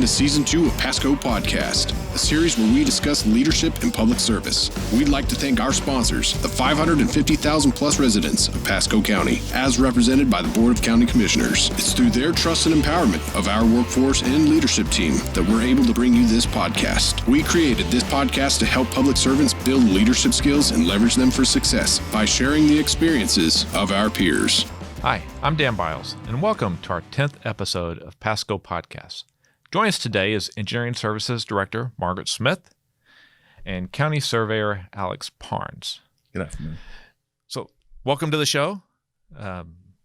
to Season 2 of Pasco Podcast, a series where we discuss leadership in public service. We'd like to thank our sponsors, the 550,000 plus residents of Pasco County, as represented by the Board of County Commissioners. It's through their trust and empowerment of our workforce and leadership team that we're able to bring you this podcast. We created this podcast to help public servants build leadership skills and leverage them for success by sharing the experiences of our peers. Hi, I'm Dan Biles, and welcome to our 10th episode of Pasco Podcast. Joining us today is Engineering Services Director Margaret Smith and County Surveyor Alex Parnes. Good afternoon. So, welcome to the show.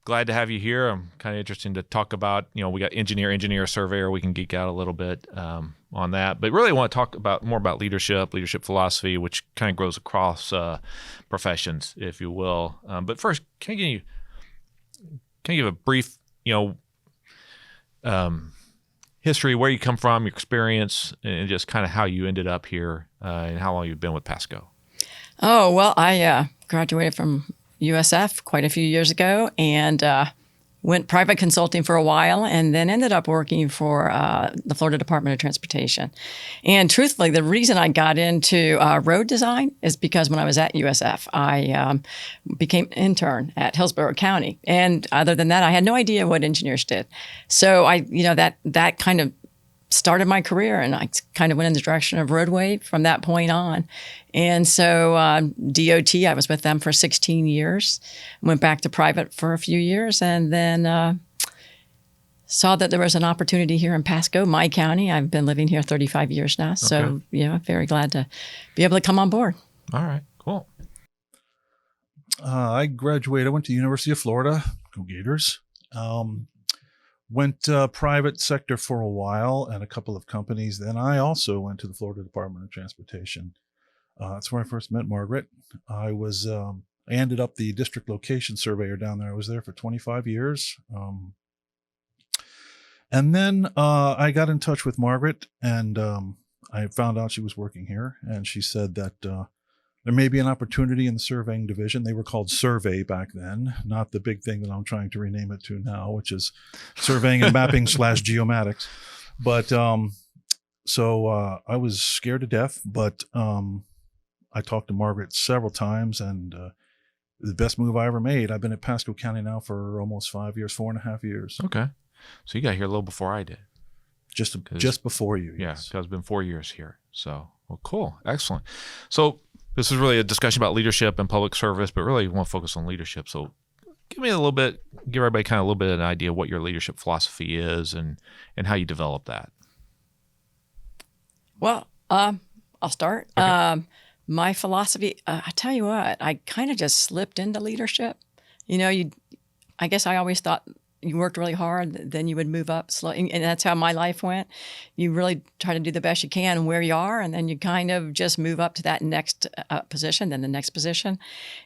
Glad to have you here. I'm kind of interested to talk about, we got engineer, surveyor. We can geek out a little bit on that, but really want to talk about more about leadership philosophy, which kind of grows across professions, if you will. But first, can you give a brief, history, where you come from, your experience, and just kind of how you ended up here and how long you've been with Pasco? Oh, well, I graduated from USF quite a few years ago and went private consulting for a while and then ended up working for the Florida Department of Transportation. And truthfully, the reason I got into road design is because when I was at USF, I became an intern at Hillsborough County. And other than that, I had no idea what engineers did. So that kind of started my career, and I kind of went in the direction of roadway from that point on. And so DOT, I was with them for 16 years, went back to private for a few years, and then saw that there was an opportunity here in Pasco, my county. I've been living here 35 years now, so very glad to be able to come on board. All right, cool. I graduated. I went to the University of Florida, go Gators. Went private sector for a while and a couple of companies. Then I also went to the Florida Department of Transportation. That's where I first met Margaret. I ended up the district location surveyor down there. I was there for 25 years. And then I got in touch with Margaret, and I found out she was working here. And she said that there may be an opportunity in the surveying division. They were called Survey back then, not the big thing that I'm trying to rename it to now, which is surveying and mapping / geomatics. But so I was scared to death, but I talked to Margaret several times, and the best move I ever made. I've been at Pasco County now for almost 5 years, 4.5 years. Okay. So you got here a little before I did. Just before you. Yeah, yes. because it's been 4 years here. So, well, cool. Excellent. So this is really a discussion about leadership and public service, but really we want to focus on leadership. So give everybody kind of a little bit of an idea of what your leadership philosophy is and how you develop that. Well, I'll start. Okay. My philosophy, I tell you what, I kind of just slipped into leadership. I guess I always thought you worked really hard, then you would move up slowly. And that's how my life went. You really try to do the best you can where you are, and then you kind of just move up to that next position, then the next position.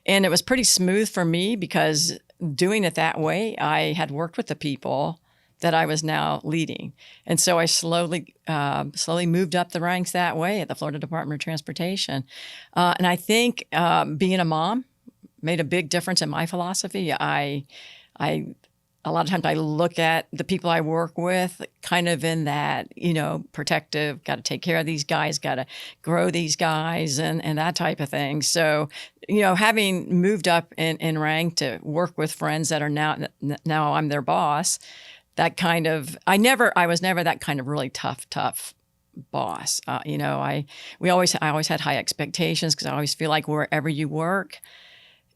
And it was pretty smooth for me because doing it that way, I had worked with the people that I was now leading. And so I slowly moved up the ranks that way at the Florida Department of Transportation. And I think being a mom made a big difference in my philosophy. A lot of times I look at the people I work with kind of in that, protective, got to take care of these guys, got to grow these guys and that type of thing. So, having moved up in rank to work with friends that are now I'm their boss, that kind of, I was never that kind of really tough boss. I always had high expectations because I always feel like wherever you work,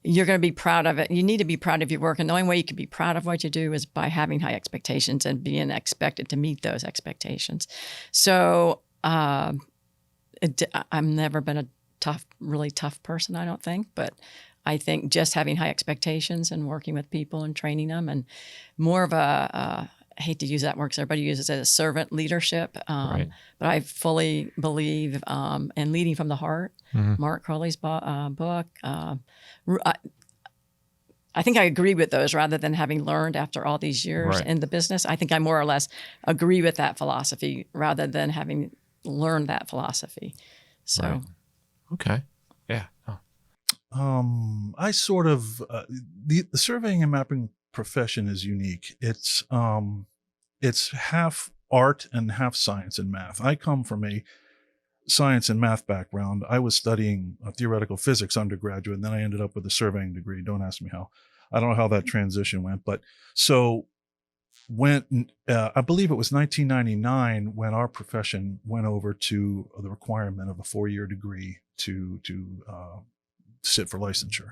you're going to be proud of it. You need to be proud of your work. And the only way you can be proud of what you do is by having high expectations and being expected to meet those expectations. So I've never been a really tough person, I don't think. But I think just having high expectations and working with people and training them and more of I hate to use that word because everybody uses it as servant leadership. Right. But I fully believe in leading from the heart. Mm-hmm. Mark Crowley's book. I think I agree with those rather than having learned after all these years in the business. I think I more or less agree with that philosophy rather than having learned that philosophy. So, right. Okay. Yeah. Oh. I sort of, the surveying and mapping profession is unique. It's half art and half science and math. I come from a science and math background. I was studying theoretical physics undergraduate, and then I ended up with a surveying degree. Don't ask me how. I don't know how that transition went, but so when I believe it was 1999 when our profession went over to the requirement of a 4-year degree to sit for licensure.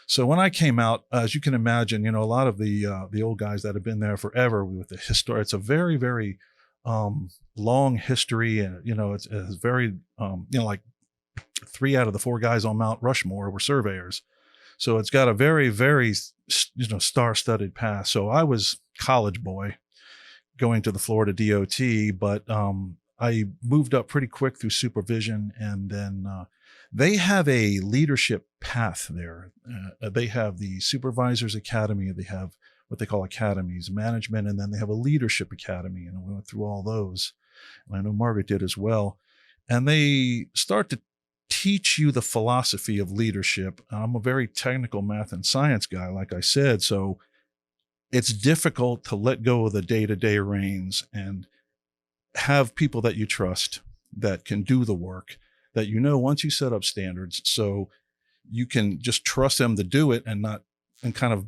So when I came out, as you can imagine, a lot of the old guys that have been there forever with the history, it's a very, very long history, and it's very like 3 out of the 4 guys on Mount Rushmore were surveyors. So it's got a very, very star-studded past. So I was college boy going to the Florida DOT, but I moved up pretty quick through supervision, and then they have a leadership path there. They have the Supervisors Academy. They have what they call academies, management, and then they have a leadership academy. And we went through all those. And I know Margaret did as well. And they start to teach you the philosophy of leadership. I'm a very technical math and science guy, like I said. So it's difficult to let go of the day-to-day reins and have people that you trust that can do the work, that once you set up standards, so you can just trust them to do it and kind of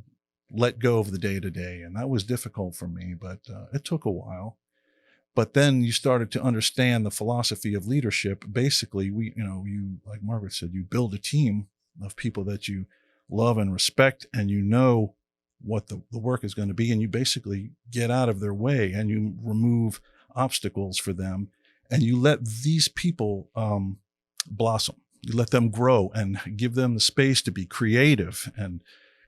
let go of the day-to-day. And that was difficult for me, but it took a while. But then you started to understand the philosophy of leadership. Basically, you, like Margaret said, you build a team of people that you love and respect, and what the work is going to be, and you basically get out of their way and you remove obstacles for them, and you let these people blossom. You let them grow and give them the space to be creative and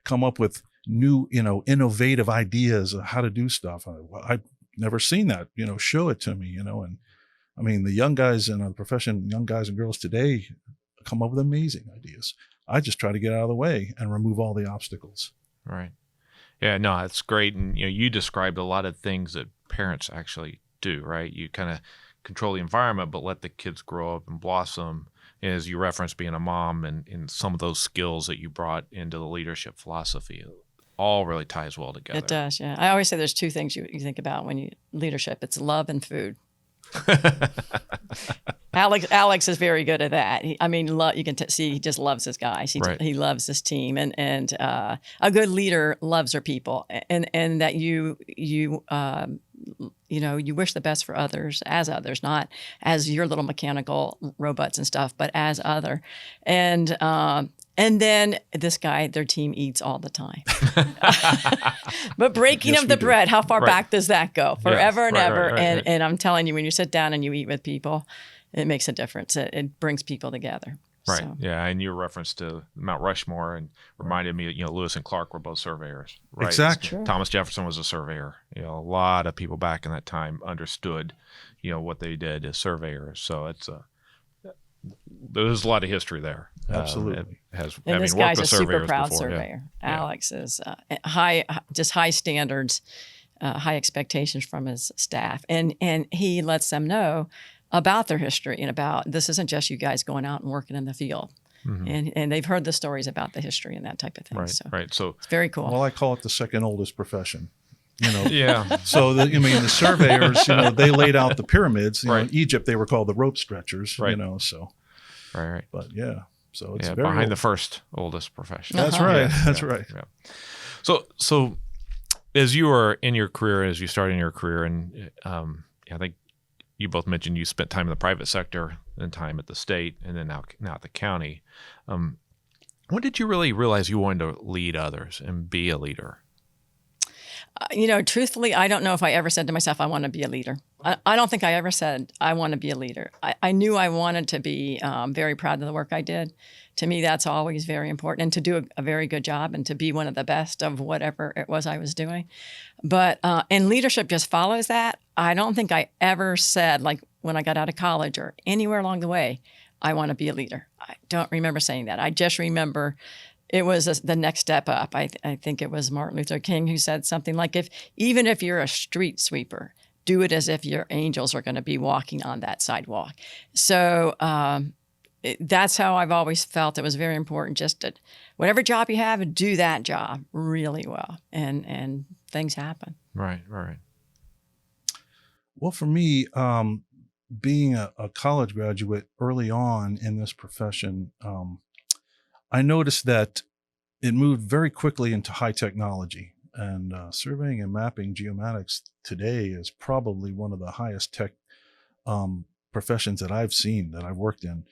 come up with new, innovative ideas of how to do stuff. I've never seen that, show it to me, and I mean, the young guys in the profession, young guys and girls today come up with amazing ideas. I just try to get out of the way and remove all the obstacles. Right. Yeah, no, it's great. And you described a lot of things that parents actually do, right? You kind of control the environment, but let the kids grow up and blossom. As you referenced being a mom and some of those skills that you brought into the leadership philosophy, all really ties well together. It does, yeah. I always say there's 2 things you think about when you leadership. It's love and food. Alex is very good at that. You can see he just loves his guys. He loves his team, and a good leader loves her people, and that you wish the best for others, not as your little mechanical robots and stuff, but as other. And then this guy, their team eats all the time. But breaking of the bread, how far back does that go? Forever and ever. And I'm telling you, when you sit down and you eat with people, it makes a difference. It brings people together. Right. So. Yeah. And your reference to Mount Rushmore and reminded me, Lewis and Clark were both surveyors. Right? Exactly. Thomas Jefferson was a surveyor. A lot of people back in that time understood, what they did as surveyors. So there's a lot of history there. Absolutely. And this guy's a super proud surveyor. Yeah. Alex is high standards, high expectations from his staff. And he lets them know about their history and about this isn't just you guys going out and working in the field. Mm-hmm. And they've heard the stories about the history and that type of thing. Right. So it's very cool. Well, I call it the second oldest profession. Yeah. So the surveyors, they laid out the pyramids. In Egypt, they were called the rope stretchers. Right. So. Right. But yeah, so it's very behind old. the first oldest profession. That's right. Yeah, That's right. Yeah. So as you were in your career, as you started in your career, and I think you both mentioned you spent time in the private sector and time at the state, and then now at the county. When did you really realize you wanted to lead others and be a leader? Truthfully, I don't know if I ever said to myself, I want to be a leader. I don't think I ever said, I want to be a leader. I knew I wanted to be very proud of the work I did. To me, that's always very important, and to do a very good job and to be one of the best of whatever it was I was doing. But, and leadership just follows that. I don't think I ever said, like when I got out of college or anywhere along the way, I want to be a leader. I don't remember saying that. I just remember it was the next step up. I think it was Martin Luther King who said something like, even if you're a street sweeper, do it as if your angels are going to be walking on that sidewalk. So that's how I've always felt. It was very important just to, whatever job you have, do that job really well, and things happen. Right. Well, for me, being a college graduate early on in this profession, I noticed that it moved very quickly into high technology. And surveying and mapping geomatics today is probably one of the highest tech professions that I've seen, that I've worked in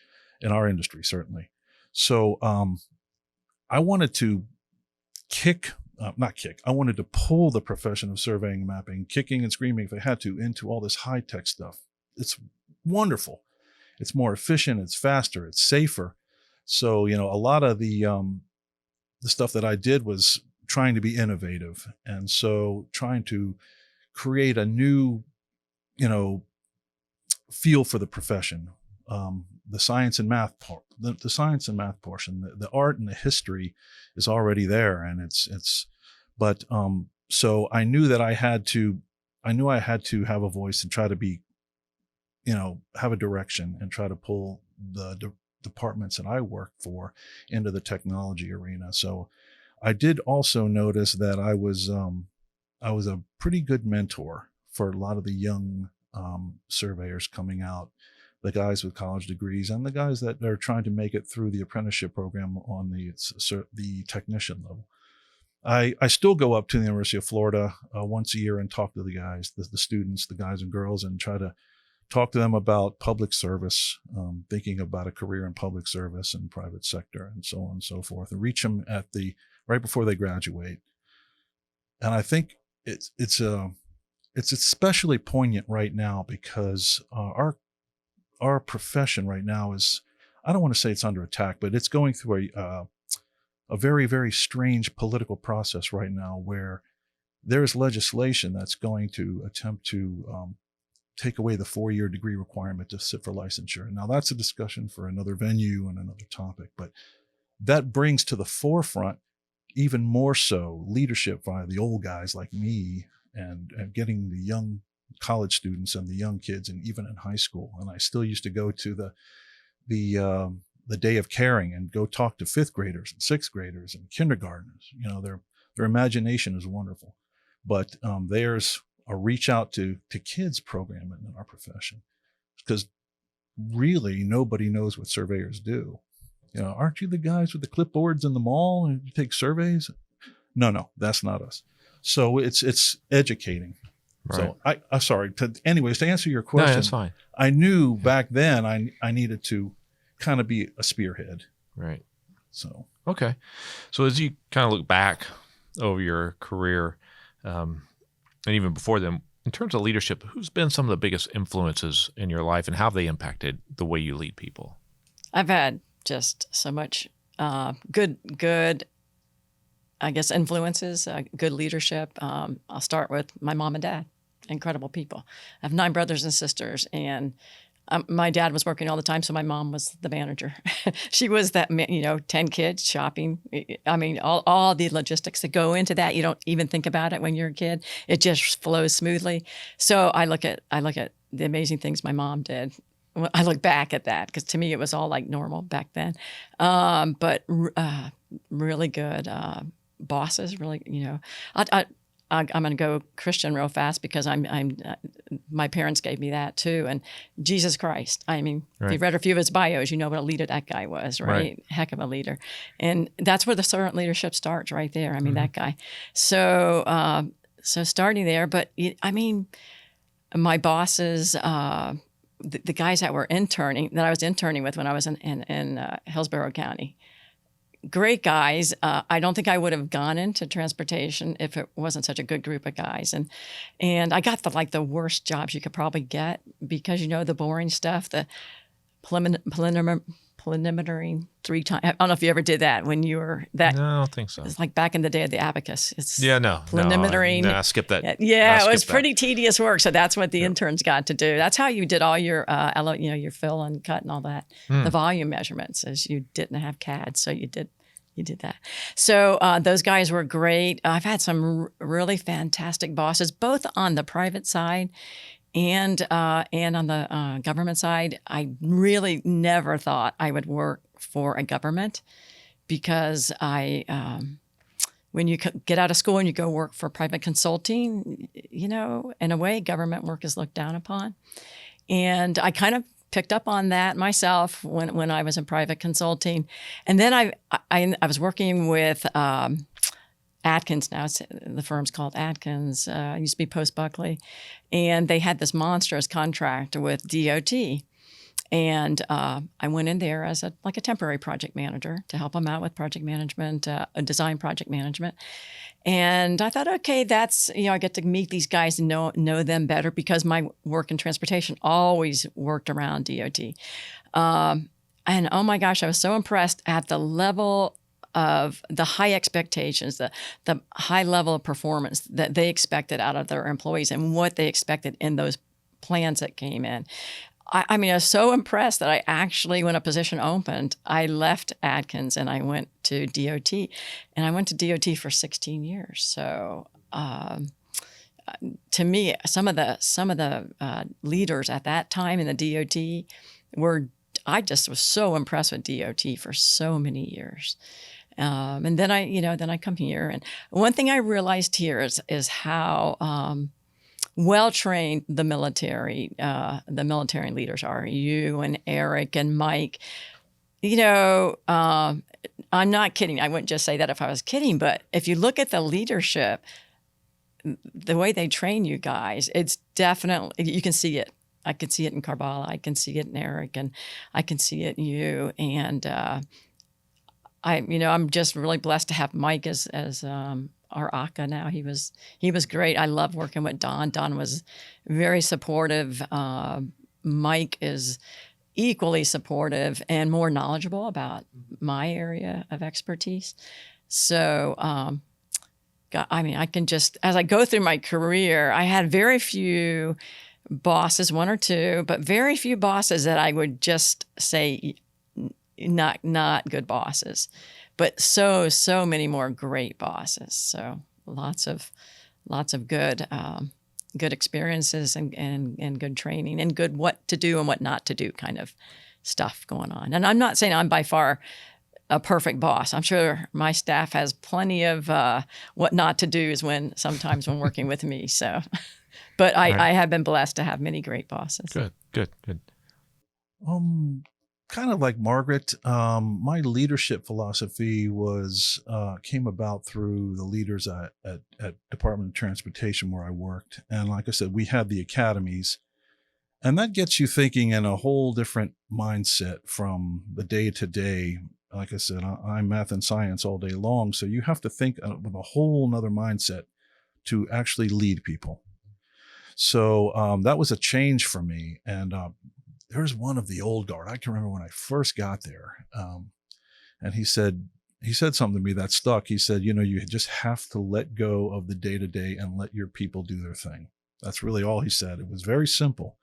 our industry, certainly. So I wanted to I wanted to pull the profession of surveying and mapping, kicking and screaming if I had to, into all this high tech stuff. It's wonderful. It's more efficient. It's faster. It's safer. So, a lot of the stuff that I did was trying to be innovative. And so trying to create a new, feel for the profession. The science and math part, the science and math portion, the art and the history is already there. And but so I knew that I had to have a voice and try to be, have a direction and try to pull the departments that I work for into the technology arena. So I did also notice that I was a pretty good mentor for a lot of the young surveyors coming out, the guys with college degrees and the guys that are trying to make it through the apprenticeship program on the technician level. I still go up to the University of Florida once a year and talk to the guys, the students, the guys and girls, and try to talk to them about public service, thinking about a career in public service and private sector and so on and so forth, and reach them right before they graduate. And I think it's especially poignant right now because our profession right now is, I don't want to say it's under attack, but it's going through a very, very strange political process right now where there is legislation that's going to attempt to take away the 4-year degree requirement to sit for licensure. Now that's a discussion for another venue and another topic, but that brings to the forefront even more so leadership by the old guys like me and getting the young college students and the young kids, and even in high school. And I still used to go to the day of caring and go talk to 5th graders and 6th graders and kindergartners. Their imagination is wonderful, but there's a reach out to kids program in our profession, because really nobody knows what surveyors do. Aren't you the guys with the clipboards in the mall and you take surveys? No, that's not us. So it's educating. Right. So I'm sorry. Anyways, to answer your question, no, that's fine. I knew back then I needed to kind of be a spearhead. Right. So okay. So as you kind of look back over your career, and even before then, in terms of leadership, who's been some of the biggest influences in your life, and how have they impacted the way you lead people? I've had just so much good, I guess, influences, good leadership. I'll start with my mom and dad, incredible people. I have 9 brothers and sisters, and my dad was working all the time, so my mom was the manager. She was that, 10 kids, shopping. I mean, all the logistics that go into that. You don't even think about it when you're a kid. It just flows smoothly. So I look at the amazing things my mom did. I look back at that because to me it was all like normal back then. But really good bosses. Really, I'm going to go Christian real fast because I'm my parents gave me that too. And Jesus Christ. I mean, right. If you've read a few of his bios, you know what a leader that guy was, right? Heck of a leader. And that's where the servant leadership starts, right there. I mean, that guy. So starting there, but I mean, my bosses, the guys that I was interning with when I was in Hillsborough County. Great guys. I don't think I would have gone into transportation if it wasn't such a good group of guys. And I got the worst jobs you could probably get because, the boring stuff, the preliminary 3 times. I don't know if you ever did that when you were that. No, I don't think so. It's like back in the day of the abacus. Preliminary. No, skip that. Yeah, it was pretty tedious work. So that's what the interns got to do. That's how you did all your, your fill and cut and all that. The volume measurements, as you didn't have CAD, so you did that. So those guys were great. I've had some really fantastic bosses, both on the private side and on the government side. I really never thought I would work for a government because I when you get out of school and you go work for private consulting, in a way, government work is looked down upon. And I kind of picked up on that myself when I was in private consulting. And then I was working with Atkins. Now the firm's called Atkins. It used to be Post Buckley. And they had this monstrous contract with DOT. And I went in there as a temporary project manager to help them out with project management, design project management. And I thought, okay, that's, I get to meet these guys and know them better, because my work in transportation always worked around DOT. And oh my gosh, I was so impressed at the level of the high expectations, the high level of performance that they expected out of their employees and what they expected in those plans that came in. I mean, I was so impressed that I actually, when a position opened, I left Atkins and I went to DOT. And I went to DOT for 16 years. So to me, some of the leaders at that time in the DOT I just was so impressed with DOT for so many years. And then I come here. And one thing I realized here is how well-trained the military leaders are. You and Eric and Mike. I'm not kidding. I wouldn't just say that if I was kidding, but if you look at the leadership, the way they train you guys, it's definitely, you can see it. I can see it in Carbala. I can see it in Eric, and I can see it in you. And I'm just really blessed to have Mike as our ACA now. He was great. I love working with Don. Don was very supportive. Mike is equally supportive and more knowledgeable about my area of expertise. So, I can just, as I go through my career, I had very few bosses, one or two, but very few bosses that I would just say not good bosses. But so many more great bosses. So lots of good experiences and good training and good what to do and what not to do kind of stuff going on. And I'm not saying I'm by far a perfect boss. I'm sure my staff has plenty of what not to do's sometimes when working with me. So, but I have been blessed to have many great bosses. Good. Kind of like Margaret, my leadership philosophy came about through the leaders at Department of Transportation where I worked. And like I said, we had the academies, and that gets you thinking in a whole different mindset from the day to day. Like I said, I'm math and science all day long. So you have to think with a whole nother mindset to actually lead people. So that was a change for me. And there's one of the old guard. I can remember when I first got there, and he said something to me that stuck. He said, you just have to let go of the day to day and let your people do their thing. That's really all he said. It was very simple.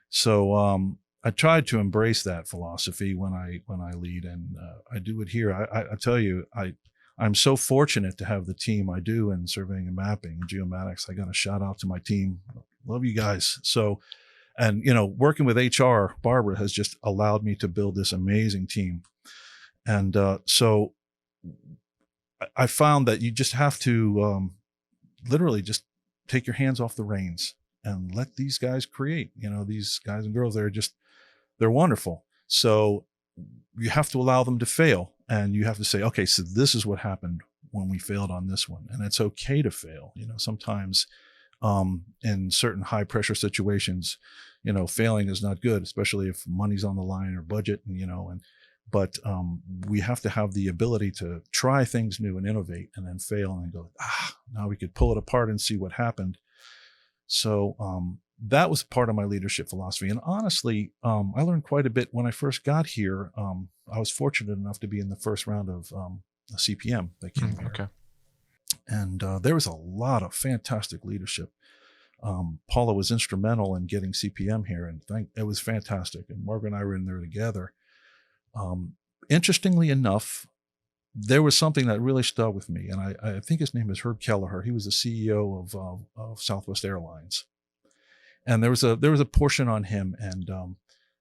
So I tried to embrace that philosophy when I lead, and I do it here. I tell you, I'm so fortunate to have the team I do in surveying and mapping, geomatics. I got a shout out to my team. Love you guys. So. And, working with HR, Barbara has just allowed me to build this amazing team. And so I found that you just have to literally just take your hands off the reins and let these guys create. These guys and girls, they're wonderful. So you have to allow them to fail. And you have to say, okay, so this is what happened when we failed on this one. And it's okay to fail. Sometimes in certain high pressure situations, failing is not good, especially if money's on the line or budget, but we have to have the ability to try things new and innovate, and then fail and go, now we could pull it apart and see what happened. So that was part of my leadership philosophy. And honestly, I learned quite a bit when I first got here. I was fortunate enough to be in the first round of a CPM that came here. Okay. And there was a lot of fantastic leadership. Paula was instrumental in getting CPM here, and it was fantastic. And Margaret and I were in there together. Interestingly enough, there was something that really stuck with me, and I think his name is Herb Kelleher. He was the CEO of Southwest Airlines, and there was a portion on him, and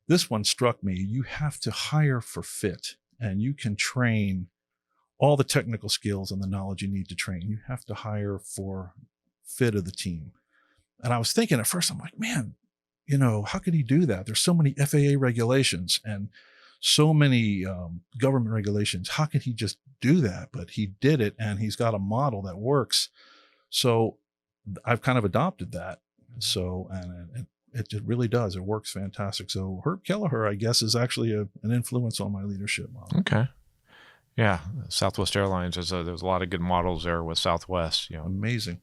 this one struck me. You have to hire for fit, and you can train all the technical skills and the knowledge you need to train. You have to hire for fit of the team. And I was thinking at first, I'm like, man, how could he do that? There's so many FAA regulations and so many government regulations. How could he just do that? But he did it, and he's got a model that works. So I've kind of adopted that. So, and it really does. It works fantastic. So Herb Kelleher, I guess, is actually an influence on my leadership model. Okay. Yeah. Southwest Airlines, there's a lot of good models there with Southwest. Amazing.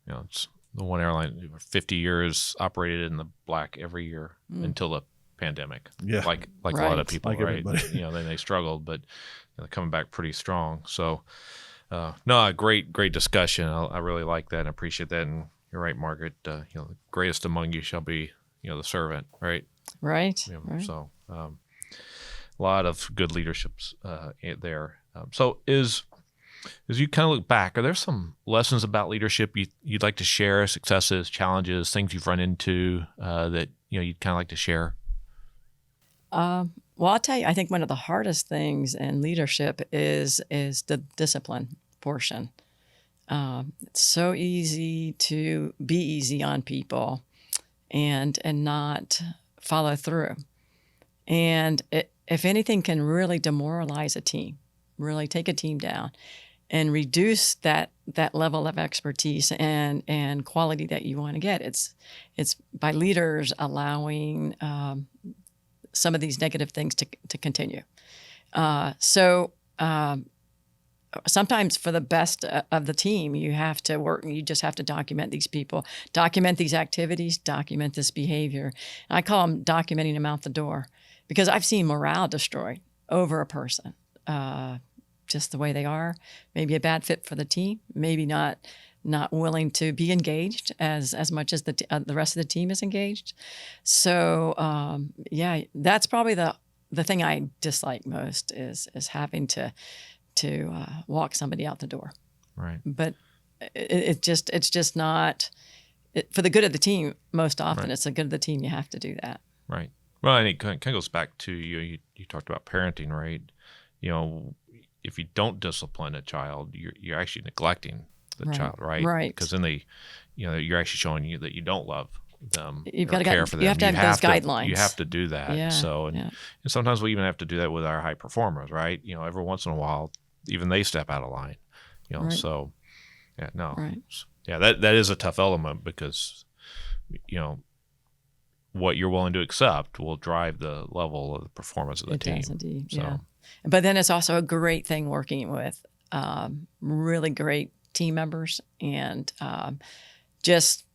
It's the one airline, 50 years operated in the black every year until the pandemic. Yeah. Like right. A lot of people, like right? Then they struggled, but they're coming back pretty strong. So, no, great discussion. I really like that and appreciate that. And you're right, Margaret. The greatest among you shall be, the servant, right? Right. Right. So, a lot of good leaderships there. So, as you kind of look back, are there some lessons about leadership you'd like to share? Successes, challenges, things you've run into that you'd kind of like to share? Well, I'll tell you, I think one of the hardest things in leadership is the discipline portion. It's so easy to be easy on people and not follow through. And if anything can really demoralize a team, really take a team down and reduce that level of expertise and quality that you want to get. It's by leaders allowing some of these negative things to continue. Sometimes for the best of the team, you have to work and you just have to document these people, document these activities, document this behavior. And I call them documenting them out the door, because I've seen morale destroyed over a person. Just the way they are, maybe a bad fit for the team, maybe not willing to be engaged as much as the rest of the team is engaged. So that's probably the thing I dislike most is having to walk somebody out the door. Right. But it's just not for the good of the team. Most often, right. It's the good of the team. You have to do that. Right. Well, and it kind of goes back to you talked about parenting, right? If you don't discipline a child, you're actually neglecting the child, right? Right. Because then you're actually showing you that you don't love them. You've got to care for them. You have to have those guidelines. You have to do that. Yeah. So, and sometimes we even have to do that with our high performers, right? Every once in a while, even they step out of line. Right. So, yeah, no, right. Yeah, that is a tough element because, what you're willing to accept will drive the level of the performance of the team. It does indeed. So. Yeah. But then it's also a great thing working with really great team members and just,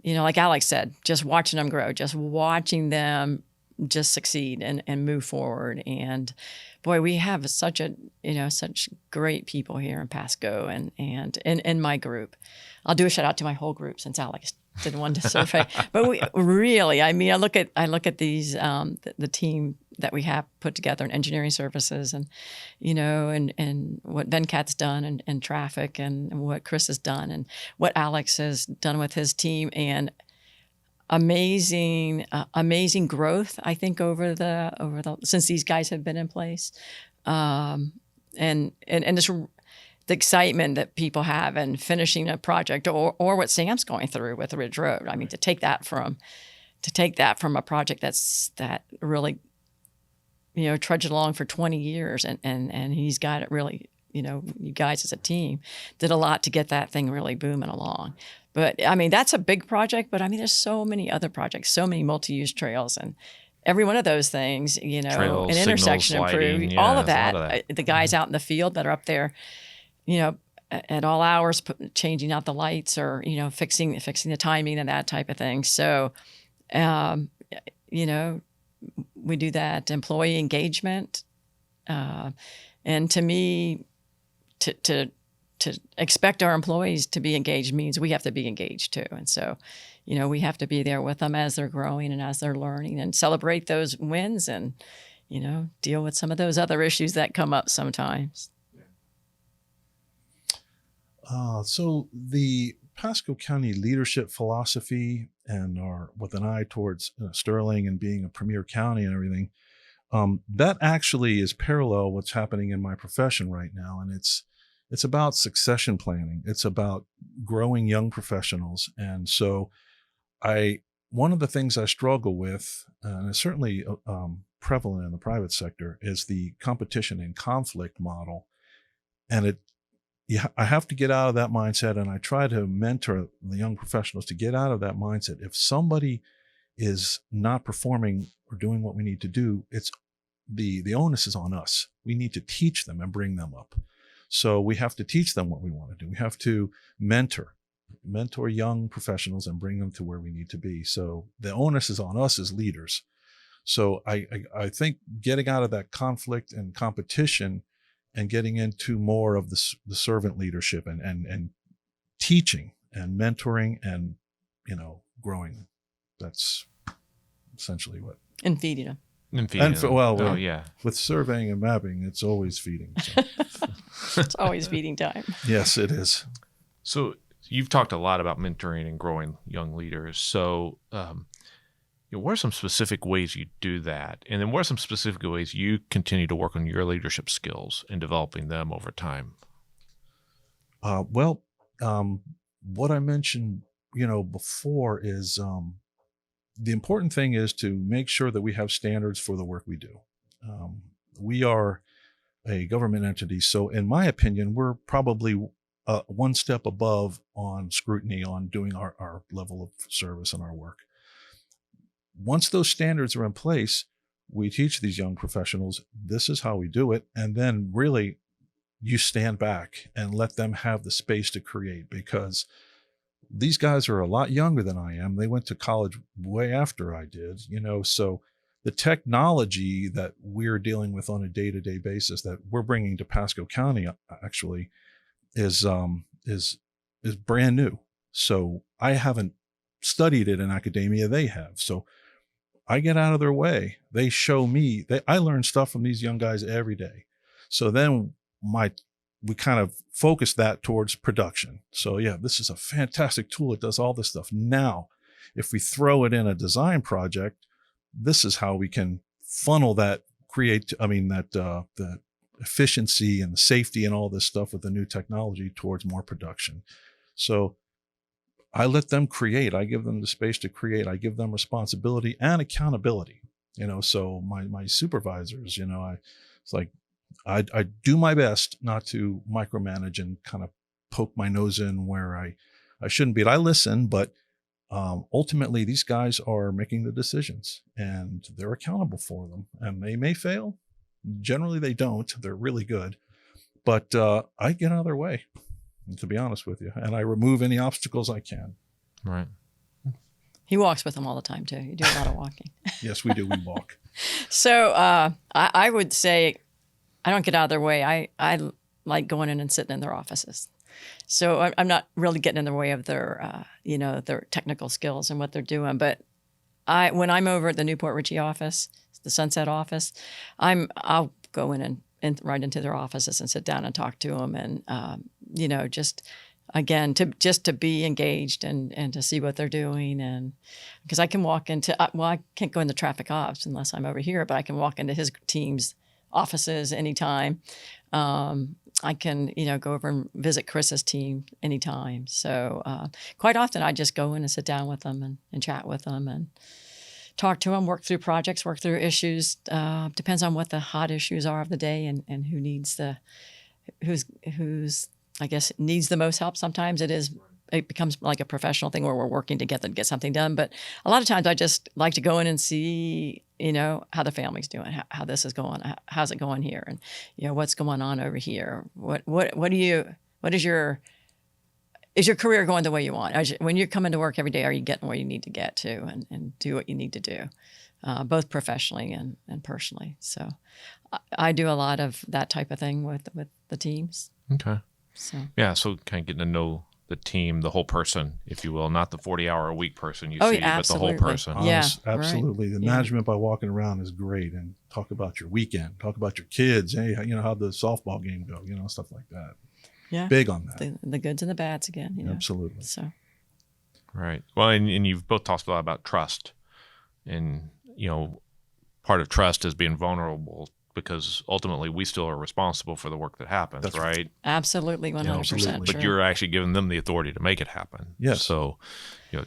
like Alex said, just watching them grow, just watching them just succeed and move forward. And boy, we have such great people here in Pasco and in my group. I'll do a shout out to my whole group since Alex did one to survey. But we really, I look at these, the team that we have put together in engineering services and what Venkat's done and traffic and what Chris has done and what Alex has done with his team and amazing growth, I think, over the since these guys have been in place. And just the excitement that people have in finishing a project or what Sam's going through with Ridge Road. I mean, to take that from a project that really, trudged along for 20 years and he's got it really, you guys as a team did a lot to get that thing really booming along. But that's a big project, but there's so many other projects, so many multi-use trails and every one of those things, trails, an intersection improved, all of that. The guys out in the field that are up there, at all hours, changing out the lights or, fixing the timing and that type of thing. So, we do that employee engagement. And to me, to expect our employees to be engaged means we have to be engaged too. And so, we have to be there with them as they're growing and as they're learning and celebrate those wins and, deal with some of those other issues that come up sometimes. So the Pasco County leadership philosophy and with an eye towards Sterling and being a premier county and everything, that actually is parallel what's happening in my profession right now. And it's about succession planning. It's about growing young professionals. And so one of the things I struggle with, and it's certainly prevalent in the private sector, is the competition and conflict model. And I have to get out of that mindset. And I try to mentor the young professionals to get out of that mindset. If somebody is not performing or doing what we need to do, it's the onus is on us. We need to teach them and bring them up. So we have to teach them what we want to do. We have to mentor young professionals and bring them to where we need to be. So the onus is on us as leaders. So I think getting out of that conflict and competition and getting into more of the servant leadership and teaching and mentoring and, growing. That's essentially what. And feeding them. With surveying and mapping, it's always feeding. So. It's always feeding time. Yes, it is. So you've talked a lot about mentoring and growing young leaders. So what are some specific ways you do that? And then what are some specific ways you continue to work on your leadership skills and developing them over time? What I mentioned, before is the important thing is to make sure that we have standards for the work we do. We are a government entity, so in my opinion, we're probably one step above on scrutiny on doing our level of service and our work. Once those standards are in place, we teach these young professionals, this is how we do it. And then really you stand back and let them have the space to create, because these guys are a lot younger than I am. They went to college way after I did, so the technology that we're dealing with on a day-to-day basis that we're bringing to Pasco County actually is brand new. So I haven't studied it in academia. They have. So I get out of their way. They show me. I learn stuff from these young guys every day. So then we kind of focus that towards production. So yeah, this is a fantastic tool. It does all this stuff. Now, if we throw it in a design project, this is how we can funnel that, the efficiency and the safety and all this stuff with the new technology towards more production. So I let them create. I give them the space to create. I give them responsibility and accountability. So my supervisors, it's like I do my best not to micromanage and kind of poke my nose in where I shouldn't be. I listen, but ultimately these guys are making the decisions and they're accountable for them, and they may fail. Generally they don't. They're really good, but I get out of their way, to be honest with you, and I remove any obstacles I can. Right. He walks with them all the time too. You do a lot of walking. Yes, we do. We walk. So I would say I don't get out of their way. I like going in and sitting in their offices. So I'm not really getting in the way of their, their technical skills and what they're doing. But when I'm over at the Newport Richey office, the Sunset office, I'll go in and right into their offices and sit down and talk to them, and just again to be engaged and to see what they're doing, and because I can walk into I can't go into traffic ops unless I'm over here, but I can walk into his team's offices anytime. I can, go over and visit Chris's team anytime. So quite often I just go in and sit down with them and chat with them and talk to them, work through projects, work through issues. Depends on what the hot issues are of the day and who needs who's I guess needs the most help. Sometimes it becomes like a professional thing where we're working together to get something done. But a lot of times I just like to go in and see, how the family's doing, how this is going, how's it going here, and what's going on over here. Is your career going the way you want? When you're coming to work every day, are you getting where you need to get to and do what you need to do, both professionally and personally? So I do a lot of that type of thing with the teams. Okay. So kind of getting to know the team, the whole person, if you will, not the 40-hour-a-week person you see, but the whole person. Absolutely. Right. The management by walking around is great, and talk about your weekend, talk about your kids. Hey, how'd the softball game go? Stuff like that. Yeah. Big on that. The goods and the bads again. Absolutely. So. Right. Well, and you've both talked a lot about trust, and part of trust is being vulnerable, because ultimately we still are responsible for the work that happens, That's right? Absolutely, 100% But you're actually giving them the authority to make it happen. Yes. So,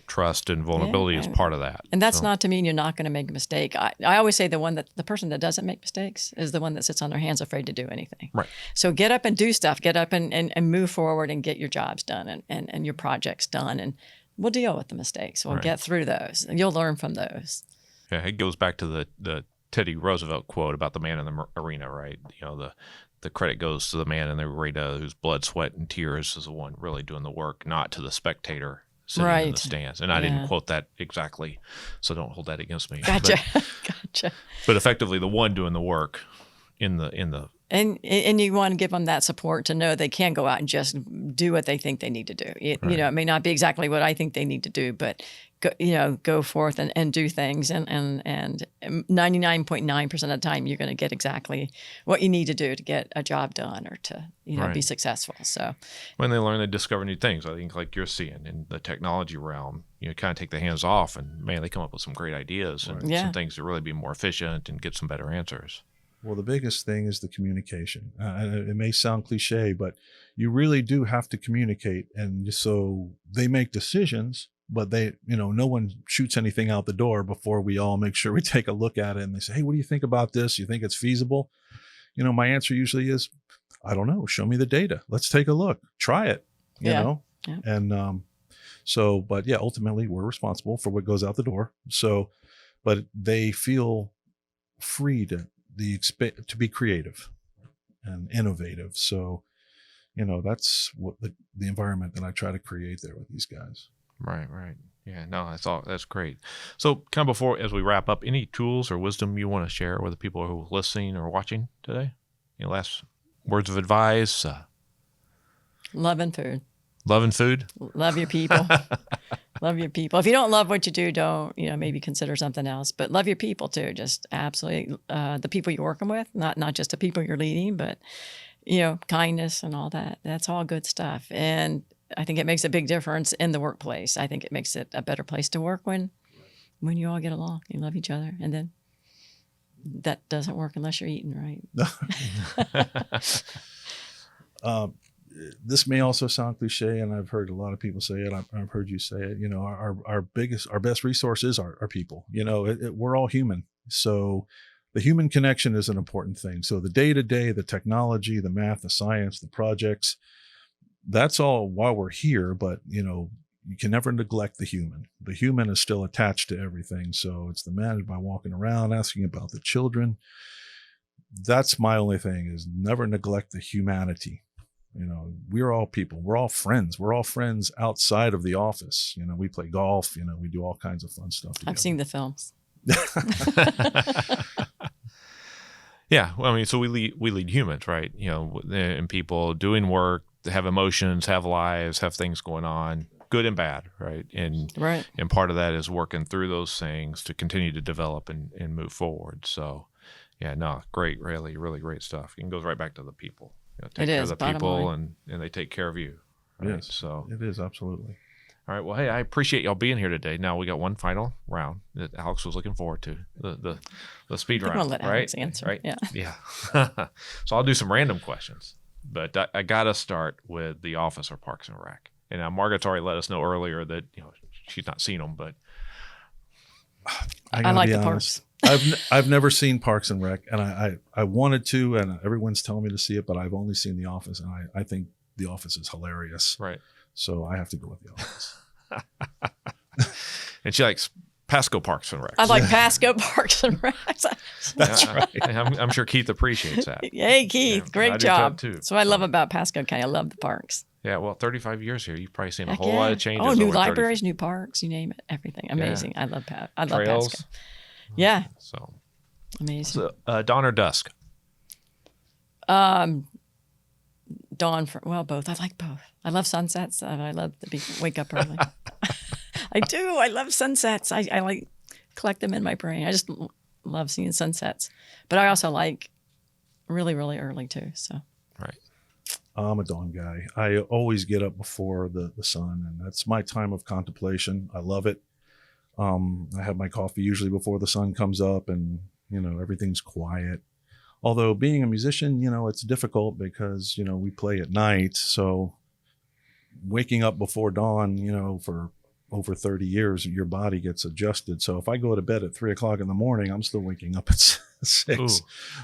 trust and vulnerability is part of that. And that's not to mean you're not going to make a mistake. I always say the person that doesn't make mistakes is the one that sits on their hands afraid to do anything. Right. So get up and do stuff. Get up and move forward and get your jobs done and your projects done. And we'll deal with the mistakes. We'll get through those. And you'll learn from those. Yeah, it goes back to the Teddy Roosevelt quote about the man in the arena, right? The credit goes to the man in the arena whose blood, sweat, and tears is the one really doing the work, not to the spectator sitting in the stands. And I didn't quote that exactly, so don't hold that against me. Gotcha. Gotcha. But effectively, the one doing the work in the and you want to give them that support to know they can go out and just do what they think they need to do. It may not be exactly what I think they need to do, but go forth and do things. And 99.9% of the time, you're going to get exactly what you need to do to get a job done or to be successful. So when they learn, they discover new things. I think like you're seeing in the technology realm, kind of take the hands off, and man, they come up with some great ideas and some things to really be more efficient and get some better answers. Well, the biggest thing is the communication. It may sound cliche, but you really do have to communicate. And so they make decisions, but no one shoots anything out the door before we all make sure we take a look at it. And they say, hey, what do you think about this? You think it's feasible? My answer usually is, I don't know. Show me the data. Let's take a look. Try it, you know? Yeah. And but ultimately we're responsible for what goes out the door. So, but they feel free to be creative and innovative. So, that's what the environment that I try to create there with these guys. Right. Yeah, no, that's great. So kind of before, as we wrap up, any tools or wisdom you want to share with the people who are listening or watching today? Last words of advice? Loving food. Loving food? Love your people. Love your people. If you don't love what you do, don't, maybe consider something else. But love your people too. Just absolutely the people you're working with, not just the people you're leading, but, kindness and all that. That's all good stuff. And I think it makes a big difference in the workplace. I think it makes it a better place to work when you all get along, you love each other. And then that doesn't work unless you're eating, right? This may also sound cliche, and I've heard a lot of people say it. I've heard you say it. Our best resource is our people. We're all human. So the human connection is an important thing. So the day-to-day, the technology, the math, the science, the projects, that's all while we're here. But, you can never neglect the human. The human is still attached to everything. So it's the man by walking around, asking about the children. That's my only thing, is never neglect the humanity. We're all people. We're all friends. We're all friends outside of the office. We play golf. We do all kinds of fun stuff together. I've seen the films. Yeah. Well, so we lead humans, right? And people doing work, have emotions, have lives, have things going on, good and bad, right? And part of that is working through those things to continue to develop and move forward. So, yeah, no, great, really, really great stuff. It goes right back to the people. Take care of the people, and they take care of you. Right? Yes, so it is, absolutely. All right. Well, hey, I appreciate y'all being here today. Now we got one final round that Alex was looking forward to, the speed round. I'll let Alex answer. Right? Yeah. So I'll do some random questions, but I got to start with the office or Parks and Rec. And now Margaret's already let us know earlier that she's not seen them, but I like the parks. I've never seen Parks and Rec, and I wanted to, and everyone's telling me to see it, but I've only seen The Office, and I think The Office is hilarious. Right. So I have to go with The Office. And she likes Pasco Parks and Rec. I like Pasco Parks and Rec. That's right. I'm sure Keith appreciates that. Hey, Keith, great job. Too. That's what I love about Pasco County. I love the parks. Yeah, well, 35 years here, you've probably seen a whole lot of changes. Oh, new libraries, new parks, you name it, everything. Amazing. I love Pasco. Yeah. So amazing. So, dawn or dusk? Dawn. Both. I like both. I love sunsets. I love to wake up early. I do. I love sunsets. I like collect them in my brain. I just love seeing sunsets. But I also like really, really early too. So. Right. I'm a dawn guy. I always get up before the sun, and that's my time of contemplation. I love it. I have my coffee usually before the sun comes up, and Everything's quiet. Although being a musician, it's difficult because, we play at night. So waking up before dawn, for over 30 years, your body gets adjusted. So if I go to bed at 3:00 in the morning, I'm still waking up at 6. Ooh.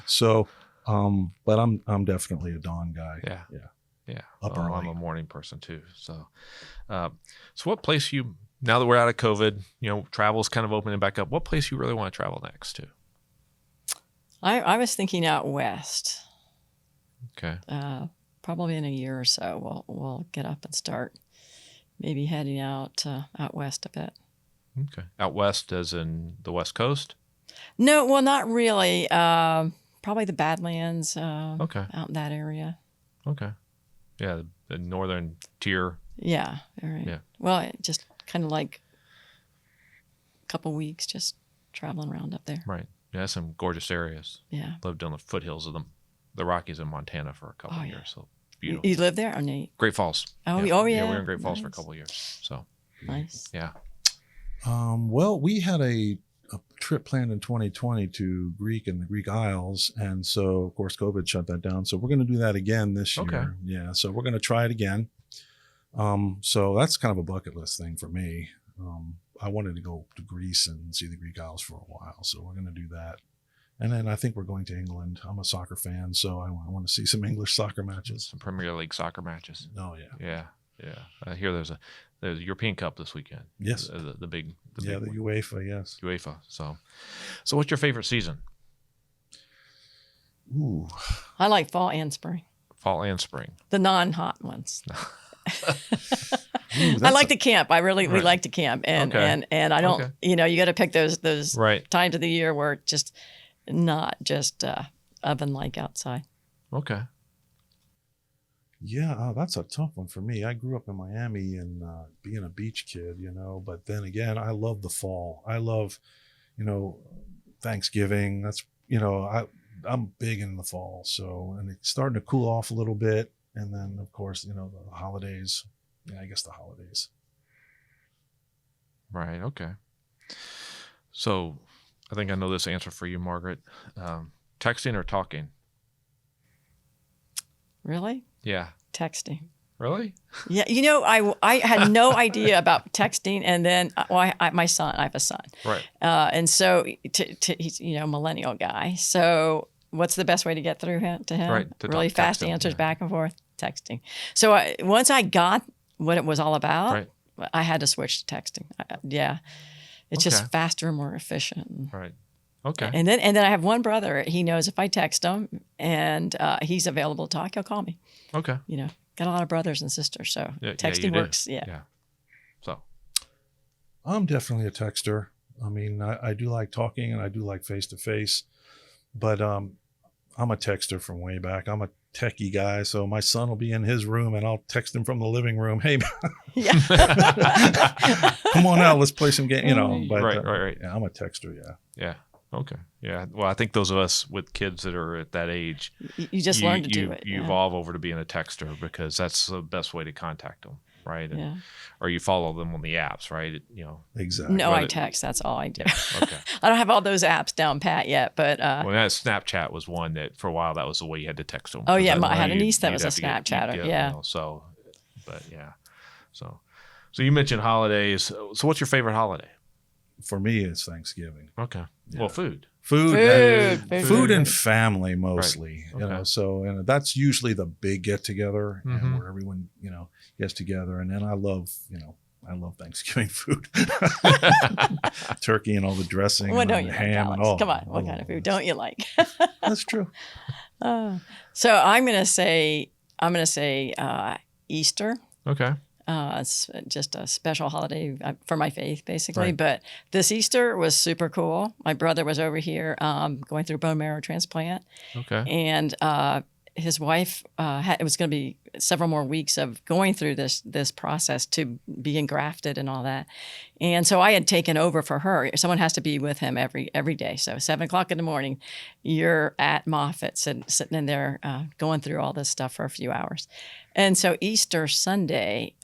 So, but I'm definitely a dawn guy. Yeah. Yeah. Up Well, early. I'm a morning person too. So, what place now that we're out of COVID, travel's kind of opening back up, what place you really want to travel next to? I was thinking out west. Okay. Probably in a year or so, we'll get up and start maybe heading out west a bit. Okay. Out west as in the West Coast? No, well, not really. Probably the Badlands. Okay. Out in that area. Okay. Yeah, the northern tier. Yeah. All right. Yeah. Well, just kind of like a couple weeks, just traveling around up there. Right. Yeah, some gorgeous areas. Yeah. Lived on the foothills of the Rockies in Montana for a couple of years. So beautiful. You live there, or Nate? Great Falls. Oh, yeah. yeah. Yeah, we were in Great Falls for a Nice. couple of years. So Nice. yeah. Well, we had a trip planned in 2020 to Greek and the Greek Isles. And so, of course, COVID shut that down. So we're going to do that again this year. Okay. Yeah. So we're going to try it again. So that's kind of a bucket list thing for me. I wanted to go to Greece and see the Greek Isles for a while. So we're going to do that. And then I think we're going to England. I'm a soccer fan, so I want to see some English soccer matches. Some Premier League soccer matches. Oh, yeah. Yeah. I hear there's a European Cup this weekend. Yes. The big The one. UEFA, yes. UEFA. So what's your favorite season? Ooh. I like fall and spring, Fall and spring. the non-hot ones. Ooh, I like to camp. We Right. like to camp, and Okay. and I don't. Okay. You got to pick those Right. times of the year where it's just not just oven like outside. Okay. Yeah, that's a tough one for me. I grew up in Miami and being a beach kid, but then again, I love the fall. I love, Thanksgiving. That's, I'm big in the fall. So, and it's starting to cool off a little bit. And then, of course, the holidays. Yeah, I guess the holidays. Right. Okay. So I think I know this answer for you, Margaret. Texting or talking? Really? Yeah. Texting. Really? Yeah, I had no idea about texting, and then my son, I have a son, Right. and so he's millennial guy. So what's the best way to get through to him? Right, to really text fast him, answers yeah. back and forth, texting. So once I got what it was all about, Right. I had to switch to texting. It's Okay. just faster and more efficient. Right. Okay. And then I have one brother. He knows if I text him and he's available to talk, he'll call me. Okay. Got a lot of brothers and sisters, so Yeah, texting you do. works. Yeah. So. I'm definitely a texter. I mean, I do like talking and I do like face to face, but I'm a texter from way back. I'm a techie guy, so my son will be in his room and I'll text him from the living room. Hey, Yeah. come on out, let's play some game. But Right. yeah, I'm a texter. Yeah. Yeah. Okay. Yeah. Well, I think those of us with kids that are at that age, You just learn to do it. You yeah. evolve over to being a texter because that's the best way to contact them, right? Yeah. Or you follow them on the apps, right? Exactly. No, I Whether- text. That's all I do. Okay. I don't have all those apps down pat yet, but Well, that Snapchat was one that for a while that was the way you had to text them. Oh, yeah, Because I had a you'd- niece that you'd was a have to Snapchatter, yeah. But yeah. So you mentioned holidays. So what's your favorite holiday? For me, it's Thanksgiving. Okay. Yeah. Well, food. Food and family mostly, Right. Okay. So, and that's usually the big get together Mhm. and where everyone, gets together. And then I love Thanksgiving food, turkey and all the dressing what and don't the you ham like, and Alex? all. Come on, what all kind of food this. don't you like? That's true. So I'm gonna say Easter. Okay. It's just a special holiday for my faith, basically. Right. But this Easter was super cool. My brother was over here going through bone marrow transplant, Okay. and his wife it was going to be several more weeks of going through this process to be engrafted and all that. And so I had taken over for her. Someone has to be with him every day. So 7:00 in the morning, you're at Moffitt sitting in there going through all this stuff for a few hours. And so Easter Sunday,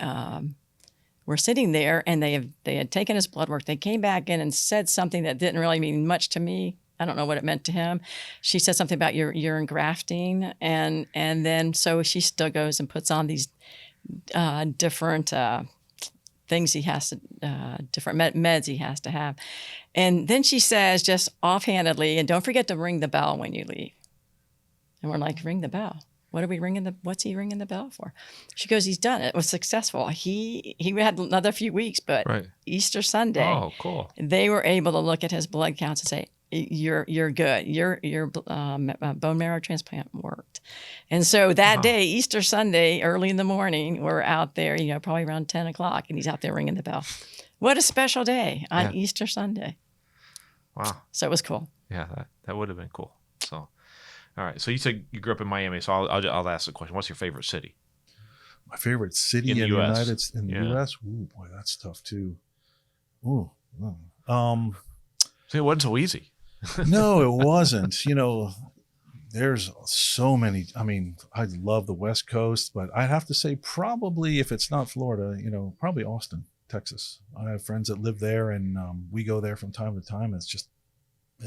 we're sitting there, and they had taken his blood work. They came back in and said something that didn't really mean much to me, I don't know what it meant to him. She said something about urine grafting, and then so she still goes and puts on these different things he has to, different meds he has to have. And then she says just offhandedly, and don't forget to ring the bell when you leave. And we're like, ring the bell? What's he ringing the bell for? She goes, he's done it. It was successful. He had another few weeks, but Easter Sunday, oh, cool. They were able to look at his blood counts and say, you're good. Your bone marrow transplant worked. And so that day, Easter Sunday, early in the morning, we're out there, probably around 10 o'clock, and he's out there ringing the bell. What a special day on Easter Sunday. Wow. So it was cool. Yeah, that would have been cool. So, all right. So you said you grew up in Miami, so I'll ask the question. What's your favorite city? My favorite city in the U.S.? Ooh, boy, that's tough too. Ooh. See, it wasn't so easy. No, it wasn't. There's so many. I mean, I love the West Coast, but I'd have to say probably, if it's not Florida, probably Austin, Texas. I have friends that live there, and we go there from time to time. It's just,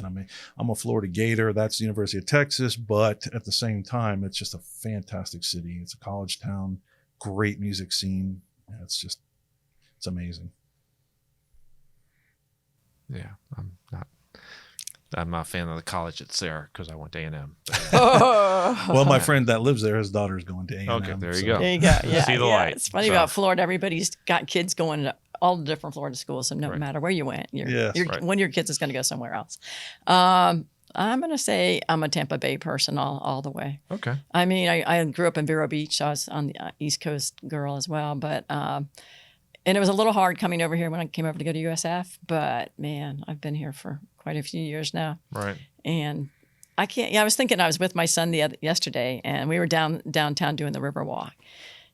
I'm a Florida Gator. That's the University of Texas, but at the same time, it's just a fantastic city. It's a college town, great music scene. It's amazing. Yeah, I'm not a fan of the college that's there because I went to A&M. Well, my friend that lives there, his daughter's going to A&M. Okay, there you go. There you go. Yeah, see the light. It's funny about Florida. Everybody's got kids going to all the different Florida schools, so no matter where you went, one of your kids is going to go somewhere else. I'm going to say I'm a Tampa Bay person all the way. Okay. I mean, I grew up in Vero Beach, so I was on the East Coast girl as well, but and it was a little hard coming over here when I came over to go to USF, but man, I've been here for quite a few years now. Right. And I can't, I was thinking, I was with my son yesterday, and we were downtown doing the river walk.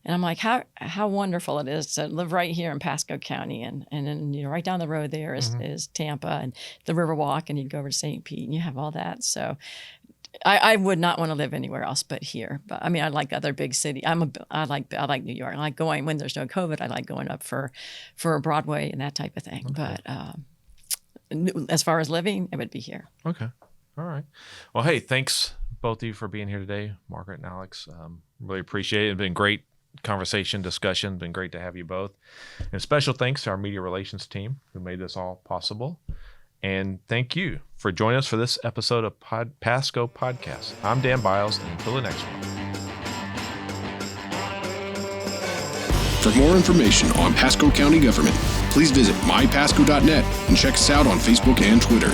And I'm like, how wonderful it is to live right here in Pasco County. And then, right down the road there is Tampa and the river walk, and you go over to St. Pete and you have all that. So I would not want to live anywhere else but here. But I mean, I like other big cities. I like New York. I like going when there's no COVID. I like going up for Broadway and that type of thing. Okay. But as far as living, it would be here. Okay. All right. Well, hey, thanks both of you for being here today, Margaret and Alex. Really appreciate it. It's been great conversation, discussion. Been great to have you both. And special thanks to our media relations team who made this all possible. And thank you for joining us for this episode of Pasco Podcast. I'm Dan Biles, and until the next one. For more information on Pasco County government, please visit mypasco.net and check us out on Facebook and Twitter.